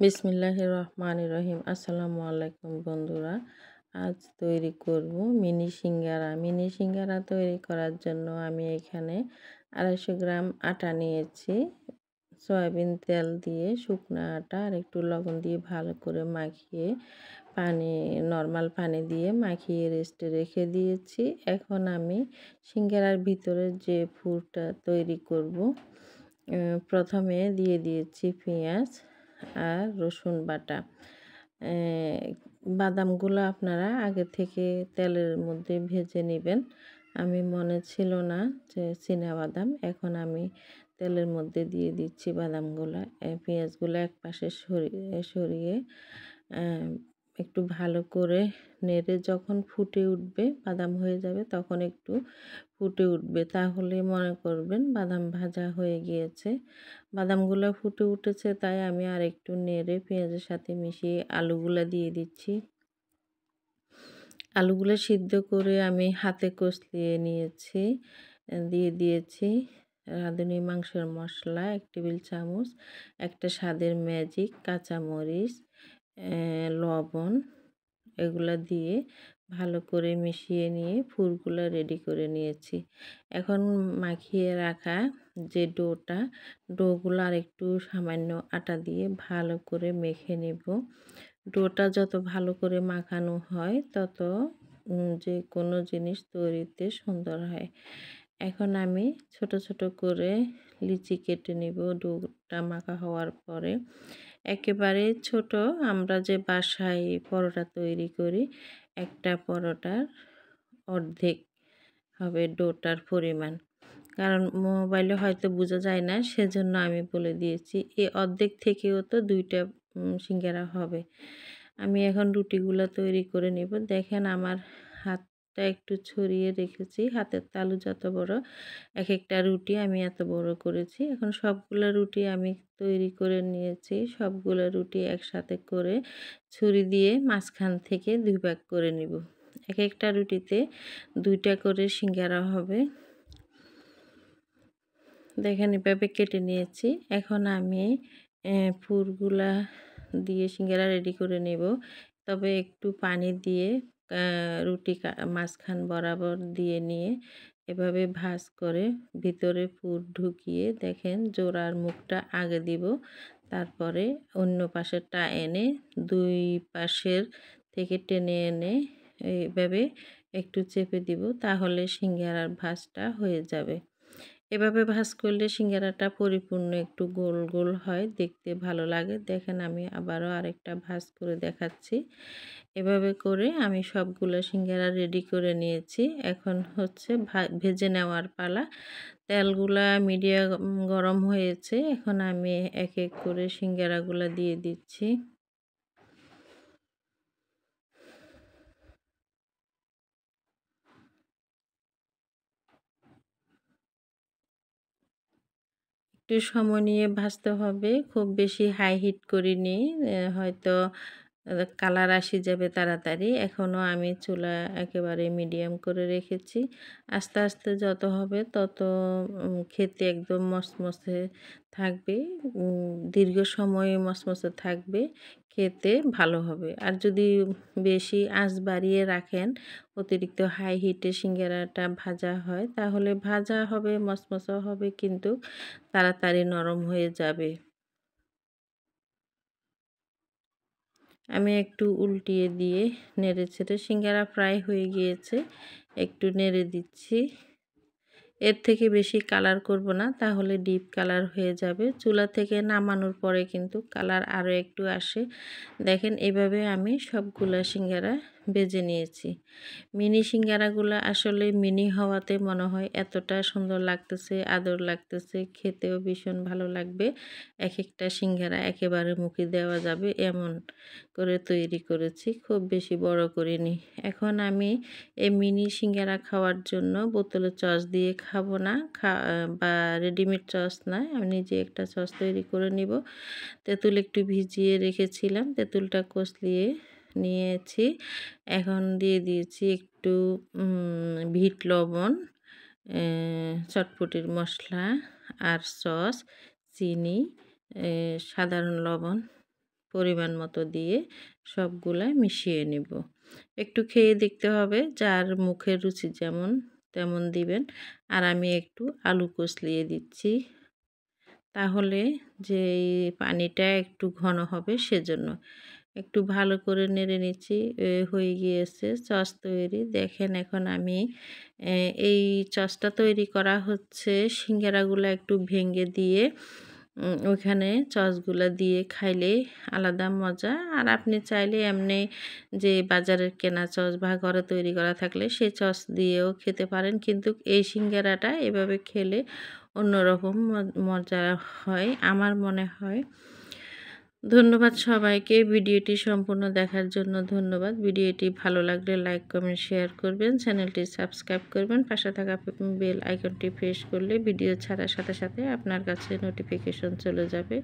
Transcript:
বিসমিল্লাহির রহমানির রহিম। আসসালামু আলাইকুম বন্ধুরা। আজ তৈরি করব মিনি সিঙ্গারা। মিনি সিঙ্গারা তৈরি করার জন্য আমি এখানে 250 গ্রাম আটা নিয়েছি। সয়াবিন তেল দিয়ে শুকনো আটা আর একটু লবণ দিয়ে ভালো করে মাখিয়ে নর্মাল পানি দিয়ে মাখিয়ে রেস্টে রেখে দিয়েছি। এখন আমি সিঙ্গারার ভিতরে যে পুরটা তৈরি করব, প্রথমে দিয়ে দিয়েছি পেঁয়াজ আর রসুন বাটা। বাদামগুলো আপনারা আগে থেকে তেলের মধ্যে ভেজে নেবেন। আমি মনে ছিল না যে চীনাবাদাম, এখন আমি তেলের মধ্যে দিয়ে দিচ্ছি বাদামগুলো। পেঁয়াজগুলো এক পাশে সরিয়ে একটু ভালো করে নেড়ে যখন ফুটে উঠবে, বাদাম হয়ে যাবে, তখন একটু ফুটে উঠবে, তাহলে মনে করবেন বাদাম ভাজা হয়ে গিয়েছে। বাদামগুলো ফুটে উঠেছে, তাই আমি আর একটু নেড়ে পেঁয়াজের সাথে মিশিয়ে আলুগুলো দিয়ে দিচ্ছি। আলুগুলো সিদ্ধ করে আমি হাতে কষলিয়ে নিয়েছি। দিয়ে দিয়েছি রাঁধুনি মাংসের মশলা 1 টেবিল চামচ, একটা স্বাদের ম্যাজিক, কাঁচামরিচ, লবণ, এগুলা দিয়ে ভালো করে মিশিয়ে নিয়ে পুরগুলো রেডি করে নিয়েছি। এখন মাখিয়ে রাখা যে ডোগুলো আর একটু সামান্য আটা দিয়ে ভালো করে মেখে নেব। ডোটা যত ভালো করে মাখানো হয়, তত যে কোনো জিনিস তৈরিতে সুন্দর হয়। এখন আমি ছোট ছোট করে লিচি কেটে নেব ডোটা মাখা হওয়ার পরে। একেবারে ছোট, আমরা যে বাসায় পরোটা তৈরি করি, একটা পরোটার অর্ধেক হবে ডোটার পরিমাণ। কারণ মোবাইলে হয়তো বোঝা যায় না, সেজন্য আমি বলে দিয়েছি। এই অর্ধেক থেকেও তো 2টা সিঙ্গারা হবে। আমি এখন রুটিগুলো তৈরি করে নেব। দেখেন আমার হাতটা একটু ছড়িয়ে রেখেছি, হাতের তালু যত বড়, এক একটা রুটি আমি এত বড় করেছি। এখন সবগুলো রুটি আমি তৈরি করে নিয়েছি। সবগুলো রুটি একসাথে করে ছুরি দিয়ে মাঝখান থেকে 2 ভাগ করে নিব। এক একটা রুটিতে 2টা করে সিঙ্গারা হবে। দেখেন এভাবে কেটে নিয়েছি। এখন আমি পুরগুলা দিয়ে সিঙ্গারা রেডি করে নেব। তবে একটু পানি দিয়ে রুটি মাঝখান বরাবর দিয়ে নিয়ে এভাবে ভাঁজ করে ভিতরে পুর ঢুকিয়ে, দেখেন জোড়ার মুখটা আগে দিব, তারপরে অন্য পাশেরটা এনে 2 পাশের থেকে টেনে এনে এইভাবে একটু চেপে দিব, তাহলে সিঙ্গারার ভাঁজটা হয়ে যাবে। এভাবে ভাঁজ করলে সিঙ্গারাটা পরিপূর্ণ একটু গোল গোল হয়, দেখতে ভালো লাগে। দেখেন আমি আবারও আরেকটা ভাঁজ করে দেখাচ্ছি। এভাবে করে আমি সবগুলো সিঙ্গারা রেডি করে নিয়েছি। এখন হচ্ছে ভেজে নেওয়ার পালা। তেলগুলা মিডিয়াম গরম হয়েছে। এখন আমি এক এক করে সিঙ্গারাগুলা দিয়ে দিচ্ছি। একটু সময় নিয়ে ভাজতে হবে, খুব বেশি হাই হিট করিনি, হয়তো কালার আসে যাবে তাড়াতাড়ি। এখনও আমি চুলা একেবারে মিডিয়াম করে রেখেছি। আস্তে আস্তে যত হবে তত খেতে একদম মচমচে থাকবে, দীর্ঘ সময় মচমচে থাকবে, খেতে ভালো হবে। আর যদি বেশি আঁচ বাড়িয়ে রাখেন, অতিরিক্ত হাই হিটে সিঙ্গারাটা ভাজা হয়, তাহলে ভাজা হবে, মচমচে হবে, কিন্তু তাড়াতাড়ি নরম হয়ে যাবে। আমি একটু উল্টিয়ে দিয়ে নেড়েচেড়ে, সিঙ্গারা ফ্রাই হয়ে গিয়েছে, একটু নেড়ে দিচ্ছি। এর থেকে বেশি কালার করব না, তাহলে ডিপ কালার হয়ে যাবে। চুলা থেকে নামানোর পরে কিন্তু কালার আরও একটু আসে। দেখেন এভাবে আমি সবগুলা সিঙ্গারা ভেজে নিয়েছি। মিনি সিঙ্গারাগুলো আসলে মিনি হওয়াতে মনে হয় এতটা সুন্দর লাগতেছে, আদর লাগতেছে, খেতেও ভীষণ ভালো লাগবে। এক একটা সিঙ্গারা একেবারে মুখে দেওয়া যাবে এমন করে তৈরি করেছি, খুব বেশি বড় করিনি। এখন আমি এই মিনি সিঙ্গারা খাওয়ার জন্য বোতলের সস দিয়ে খাবো না, বা রেডিমেড সস না, আমি নিজে একটা সস তৈরি করে নিব। তেঁতুল একটু ভিজিয়ে রেখেছিলাম, তেঁতুলটা কষলিয়ে নিয়েছি। এখন দিয়ে দিয়েছি একটু বিট লবণ, চটপটির মশলা আর সস, চিনি, সাধারণ লবণ, পরিমাণ মতো দিয়ে সবগুলা মিশিয়ে নেব। একটু খেয়ে দেখতে হবে, যার মুখের রুচি যেমন তেমন দিবেন। আর আমি একটু আলু কষলিয়ে দিচ্ছি, তাহলে যে পানিটা একটু ঘন হবে সেজন্য। একটু ভালো করে নেড়ে নিচ্ছি। হয়ে গিয়েছে সস তৈরি। দেখেন এখন আমি এই সসটা তৈরি করা হচ্ছে সিঙ্গারাগুলো একটু ভেঙে দিয়ে ওইখানে সসগুলা দিয়ে খাইলে আলাদা মজা। আর আপনি চাইলে এমনি যে বাজারের কেনা সস বা ঘরে তৈরি করা থাকলে সেই সস দিয়েও খেতে পারেন, কিন্তু এই সিঙ্গারাটা এভাবে খেলে অন্যরকম মজা হয় আমার মনে হয়। ধন্যবাদ সবাইকে ভিডিওটি সম্পূর্ণ দেখার জন্য। ধন্যবাদ। ভিডিওটি ভালো লাগলে লাইক কমেন্ট শেয়ার করবেন, চ্যানেলটি সাবস্ক্রাইব করবেন, পাশে থাকা বেল আইকনটি প্রেস করলে ভিডিও ছাড়ার সাথে সাথে আপনার কাছে নোটিফিকেশন চলে যাবে।